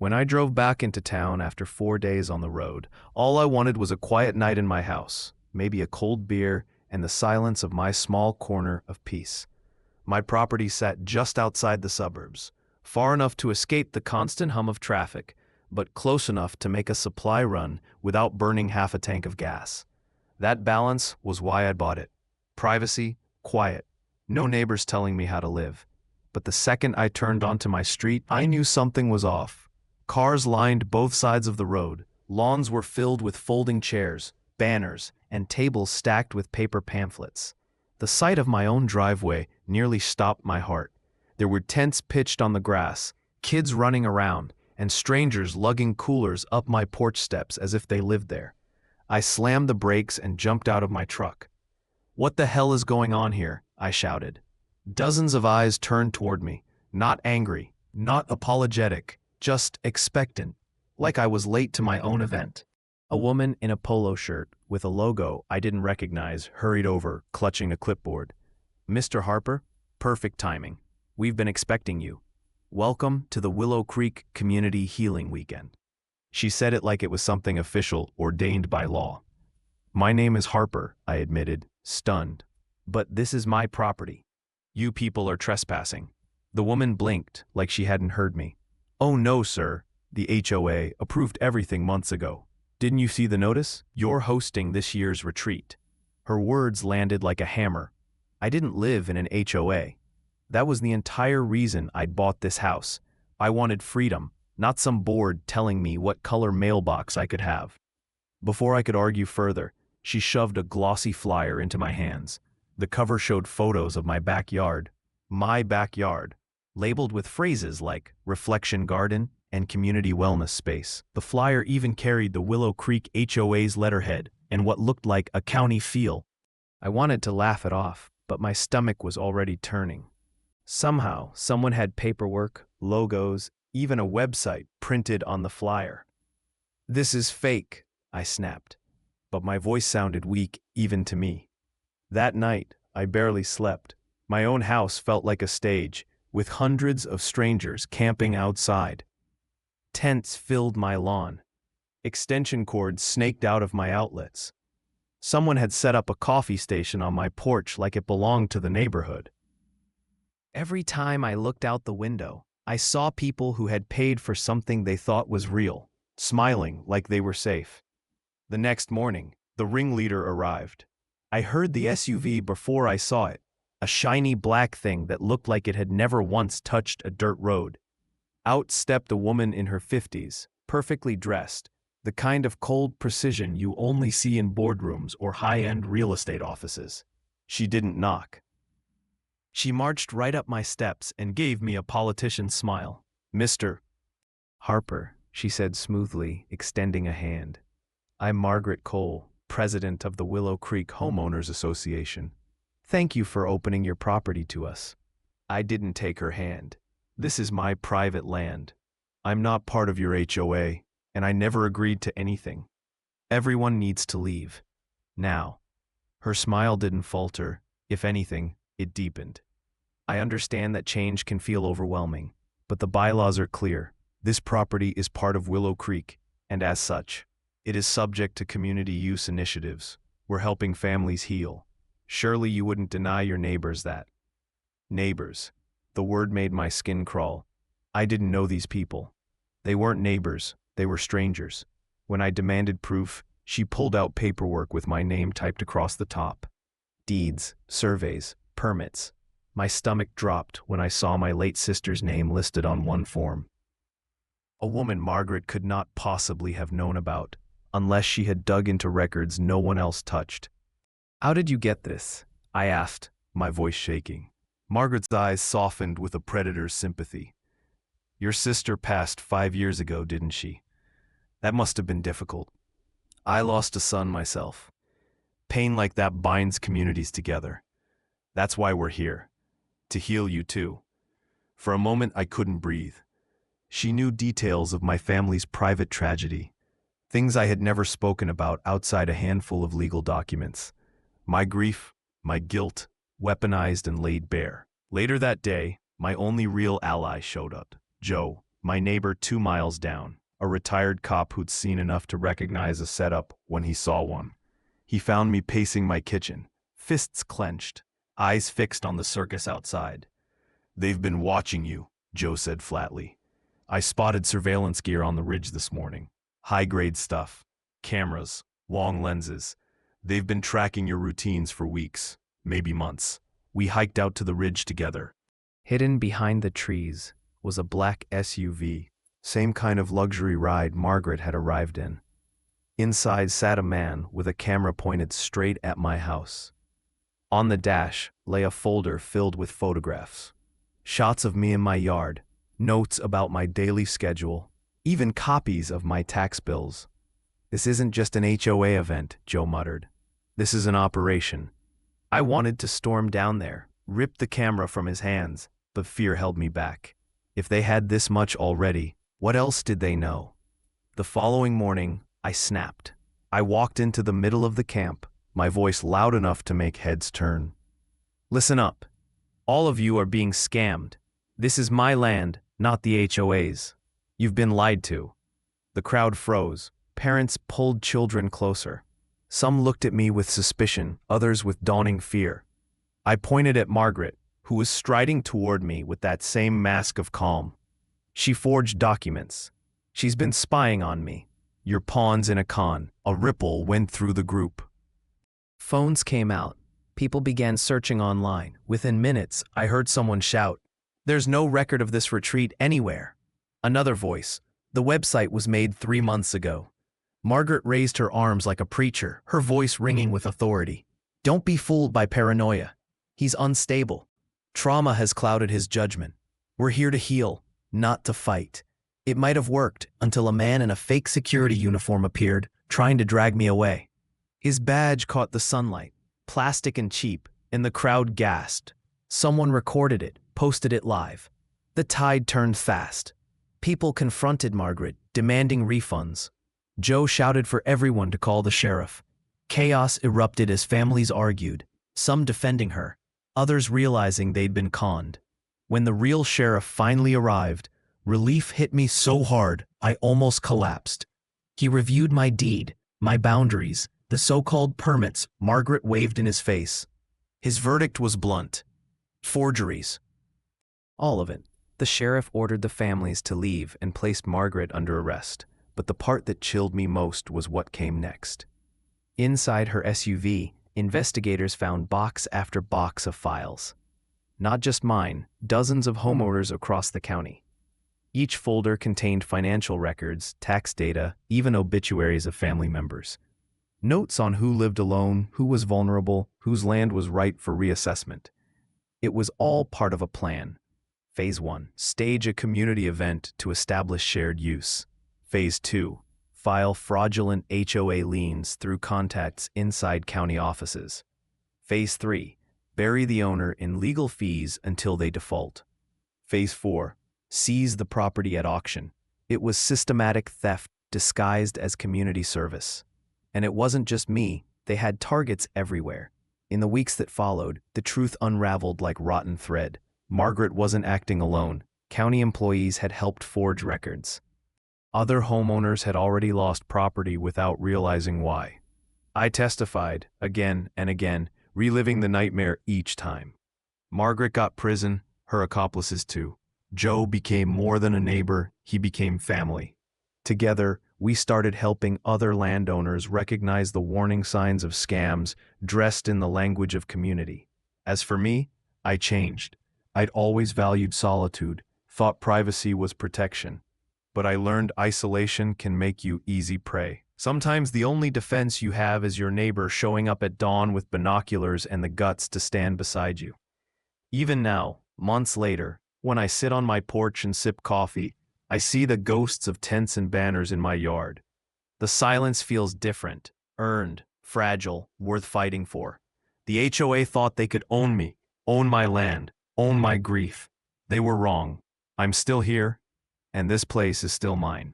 When I drove back into town after 4 days on the road, all I wanted was a quiet night in my house, maybe a cold beer, and the silence of my small corner of peace. My property sat just outside the suburbs, far enough to escape the constant hum of traffic, but close enough to make a supply run without burning half a tank of gas. That balance was why I bought it. Privacy, quiet, no neighbors telling me how to live. But the second I turned onto my street, I knew something was off. Cars lined both sides of the road. Lawns were filled with folding chairs, banners, and tables stacked with paper pamphlets. The sight of my own driveway nearly stopped my heart. There were tents pitched on the grass, kids running around, and strangers lugging coolers up my porch steps as if they lived there. I slammed the brakes and jumped out of my truck. "What the hell is going on here?" I shouted. Dozens of eyes turned toward me, not angry, not apologetic, just expectant, like I was late to my own event. A woman in a polo shirt with a logo I didn't recognize hurried over, clutching a clipboard. "Mr. Harper, perfect timing. We've been expecting you. Welcome to the Willow Creek Community Healing Weekend." She said it like it was something official ordained by law. "My name is Harper," I admitted, stunned. "But this is my property. You people are trespassing." The woman blinked like she hadn't heard me. "Oh no, sir. The HOA approved everything months ago. Didn't you see the notice? You're hosting this year's retreat." Her words landed like a hammer. I didn't live in an HOA. That was the entire reason I'd bought this house. I wanted freedom, not some board telling me what color mailbox I could have. Before I could argue further, she shoved a glossy flyer into my hands. The cover showed photos of my backyard, labeled with phrases like reflection garden and community wellness space. The flyer even carried the Willow Creek HOA's letterhead and what looked like a county feel. I wanted to laugh it off, but my stomach was already turning. Somehow, someone had paperwork, logos, even a website printed on the flyer. "This is fake," I snapped, but my voice sounded weak even to me. That night, I barely slept. My own house felt like a stage, with hundreds of strangers camping outside. Tents filled my lawn. Extension cords snaked out of my outlets. Someone had set up a coffee station on my porch like it belonged to the neighborhood. Every time I looked out the window, I saw people who had paid for something they thought was real, smiling like they were safe. The next morning, the ringleader arrived. I heard the SUV before I saw it, a shiny black thing that looked like it had never once touched a dirt road. Out stepped a woman in her 50s, perfectly dressed, the kind of cold precision you only see in boardrooms or high-end real estate offices. She didn't knock. She marched right up my steps and gave me a politician's smile. "Mr. Harper," she said smoothly, extending a hand. "I'm Margaret Cole, president of the Willow Creek Homeowners Association. Thank you for opening your property to us." I didn't take her hand. "This is my private land. I'm not part of your HOA, and I never agreed to anything. Everyone needs to leave. Now." Her smile didn't falter. If anything, it deepened. "I understand that change can feel overwhelming, but the bylaws are clear. This property is part of Willow Creek, and as such, it is subject to community use initiatives. We're helping families heal. Surely you wouldn't deny your neighbors that." Neighbors. The word made my skin crawl. I didn't know these people. They weren't neighbors, they were strangers. When I demanded proof, she pulled out paperwork with my name typed across the top. Deeds, surveys, permits. My stomach dropped when I saw my late sister's name listed on one form. A woman Margaret could not possibly have known about, unless she had dug into records no one else touched. "How did you get this?" I asked, my voice shaking. Margaret's eyes softened with a predator's sympathy. "Your sister passed 5 years ago, didn't she? That must have been difficult. I lost a son myself. Pain like that binds communities together. That's why we're here. To heal you too." For a moment I couldn't breathe. She knew details of my family's private tragedy, things I had never spoken about outside a handful of legal documents. My grief, my guilt, weaponized and laid bare. Later that day, my only real ally showed up. Joe, My neighbor 2 miles down, a retired cop who'd seen enough to recognize a setup when he saw one. He found me pacing my kitchen, fists clenched, eyes fixed on the circus outside. "They've been watching you," Joe said flatly. "I spotted surveillance gear on the ridge this morning. High-grade stuff. Cameras, long lenses. They've been tracking your routines for weeks, maybe months. We hiked out to the ridge together." Hidden behind the trees was a black SUV, same kind of luxury ride Margaret had arrived in. Inside sat a man with a camera pointed straight at my house. On the dash lay a folder filled with photographs. Shots of me in my yard, notes about my daily schedule, even copies of my tax bills. "This isn't just an HOA event," Joe muttered. "This is an operation." I wanted to storm down there, rip the camera from his hands, but fear held me back. If they had this much already, what else did they know? The following morning, I snapped. I walked into the middle of the camp, my voice loud enough to make heads turn. "Listen up. All of you are being scammed. This is my land, not the HOA's. You've been lied to." The crowd froze. Parents pulled children closer. Some looked at me with suspicion, others with dawning fear. I pointed at Margaret, who was striding toward me with that same mask of calm. "She forged documents. She's been spying on me. You're pawns in a con." A ripple went through the group. Phones came out. People began searching online. Within minutes, I heard someone shout, "There's no record of this retreat anywhere." Another voice, "The website was made 3 months ago." Margaret raised her arms like a preacher, her voice ringing with authority. "Don't be fooled by paranoia. He's unstable. Trauma has clouded his judgment. We're here to heal, not to fight. It might have worked until a man in a fake security uniform appeared, trying to drag me away." His badge caught the sunlight, plastic and cheap, and the crowd gasped. Someone recorded it, posted it live. The tide turned fast. People confronted Margaret, demanding refunds. Joe shouted for everyone to call the sheriff. Chaos erupted as families argued, some defending her, others realizing they'd been conned. When the real sheriff finally arrived, relief hit me so hard I almost collapsed. He reviewed my deed, my boundaries, the so-called permits Margaret waved in his face. His verdict was blunt. Forgeries. All of it. The sheriff ordered the families to leave and placed Margaret under arrest. But the part that chilled me most was what came next. Inside her SUV, investigators found box after box of files. Not just mine, dozens of homeowners across the county. Each folder contained financial records, tax data, even obituaries of family members. Notes on who lived alone, who was vulnerable, whose land was ripe for reassessment. It was all part of a plan. Phase 1, stage a community event to establish shared use. Phase 2, file fraudulent HOA liens through contacts inside county offices. Phase 3, bury the owner in legal fees until they default. Phase 4, seize the property at auction. It was systematic theft disguised as community service. And it wasn't just me, they had targets everywhere. In the weeks that followed, the truth unraveled like rotten thread. Margaret wasn't acting alone. County employees had helped forge records. Other homeowners had already lost property without realizing why. I testified, again and again, reliving the nightmare each time. Margaret got prison, her accomplices too. Joe became more than a neighbor, he became family. Together, we started helping other landowners recognize the warning signs of scams dressed in the language of community. As for me, I changed. I'd always valued solitude, thought privacy was protection. But I learned isolation can make you easy prey. Sometimes the only defense you have is your neighbor showing up at dawn with binoculars and the guts to stand beside you. Even now, months later, when I sit on my porch and sip coffee, I see the ghosts of tents and banners in my yard. The silence feels different, earned, fragile, worth fighting for. The HOA thought they could own me, own my land, own my grief. They were wrong. I'm still here, and this place is still mine.